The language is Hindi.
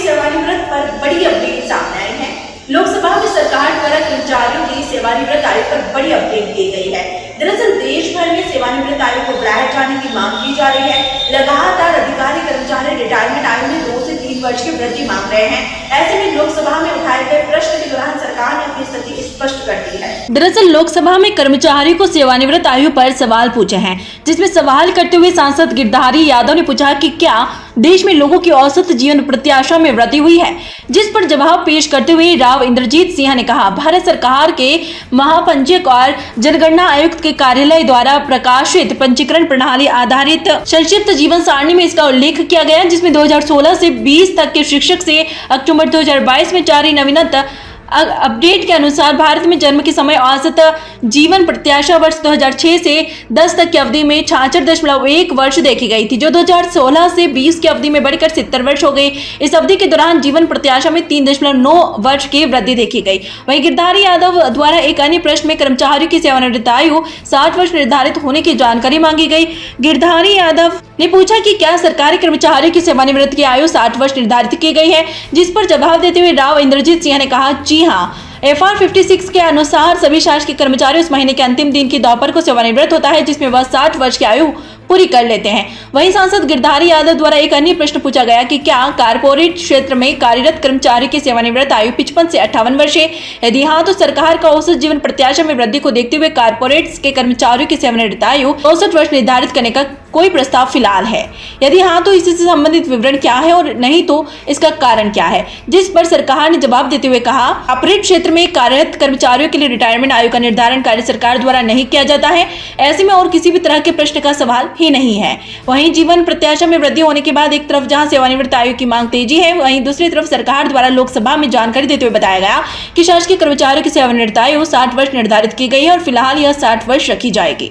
सेवानिवृत्त पर बड़ी अपडेट सामने आई है। लोकसभा में सरकार द्वारा कर्मचारियों की सेवानिवृत्त आयु पर बड़ी अपडेट दी गई है। दरअसल देश भर में सेवानिवृत्त आयु को बढ़ाए जाने की मांग की जा रही है। लगातार अधिकारी कर्मचारी रिटायरमेंट आयु में 2 से 3 वर्ष की वृद्धि मांग रहे हैं। ऐसे में लोकसभा में उठाए गए प्रश्न के दौरान सरकार ने अपनी स्थिति स्पष्ट कर दी है। दरअसल लोकसभा में कर्मचारियों को सेवानिवृत्त आयु पर सवाल पूछे हैं, जिसमें सवाल करते हुए सांसद गिरधारी यादव ने पूछा कि क्या देश में लोगों की औसत जीवन प्रत्याशा में वृद्धि हुई है, जिस पर जवाब पेश करते हुए राव इंद्रजीत सिंह ने कहा, भारत सरकार के महापंजीयक और जनगणना आयुक्त के कार्यालय द्वारा प्रकाशित पंजीकरण प्रणाली आधारित संक्षिप्त जीवन सारणी में इसका उल्लेख किया गया, जिसमें 2016 से 20 तक के शिक्षक से अक्टूबर 2022 में जारी नवीनतम अपडेट के अनुसार भारत में जन्म के समय औसत जीवन प्रत्याशा वर्ष 2006 से 10 तक की अवधि में 66.1 वर्ष देखी गई थी, जो 2016 से 20 की अवधि में बढ़कर 70 वर्ष हो गई। इस अवधि के दौरान जीवन प्रत्याशा में 3.9 वर्ष की वृद्धि देखी गई। वहीं गिरधारी यादव द्वारा एक अन्य प्रश्न में कर्मचारियों की सेवानिवृत्त आयु 60 वर्ष निर्धारित होने की जानकारी मांगी गई। गिरधारी यादव ने पूछा कि क्या सरकारी कर्मचारियों की सेवानिवृत्त की आयु 60 वर्ष निर्धारित की गई है, जिस पर जवाब देते हुए राव इंद्रजीत सिंह ने कहा, जी हाँ, FR 56 के अनुसार सभी शासकीय कर्मचारी उस महीने के अंतिम दिन की दोपहर को सेवानिवृत्त होता है, जिसमें वह 60 वर्ष की आयु पूरी कर लेते हैं। वहीं सांसद गिरधारी यादव द्वारा एक अन्य प्रश्न पूछा गया कि क्या कारपोरेट क्षेत्र में कार्यरत कर्मचारी की सेवानिवृत्त आयु 55 से 58 वर्ष है? यदि हाँ, तो सरकार का औसत जीवन प्रत्याशा में वृद्धि को देखते हुए कारपोरेट के कर्मचारियों की सेवानिवृत्त आयु 64 वर्ष निर्धारित करने का कोई प्रस्ताव फिलहाल है? यदि हाँ, तो इसी से संबंधित विवरण क्या है और नहीं तो इसका कारण क्या है? जिस पर सरकार ने जवाब देते हुए कहा, कॉर्पोरेट क्षेत्र में कार्यरत कर्मचारियों के लिए रिटायरमेंट आयु का निर्धारण कार्य सरकार द्वारा नहीं किया जाता है। ऐसे में और किसी भी तरह के प्रश्न का सवाल ही नहीं है। वहीं जीवन प्रत्याशा में वृद्धि होने के बाद एक तरफ जहां सेवानिवृत्त आयु की मांग तेजी है, वहीं दूसरी तरफ सरकार द्वारा लोकसभा में जानकारी देते हुए बताया गया कि शासकीय कर्मचारियों की सेवानिवृत्त आयु 60 वर्ष निर्धारित की गई है और फिलहाल यह 60 वर्ष रखी जाएगी।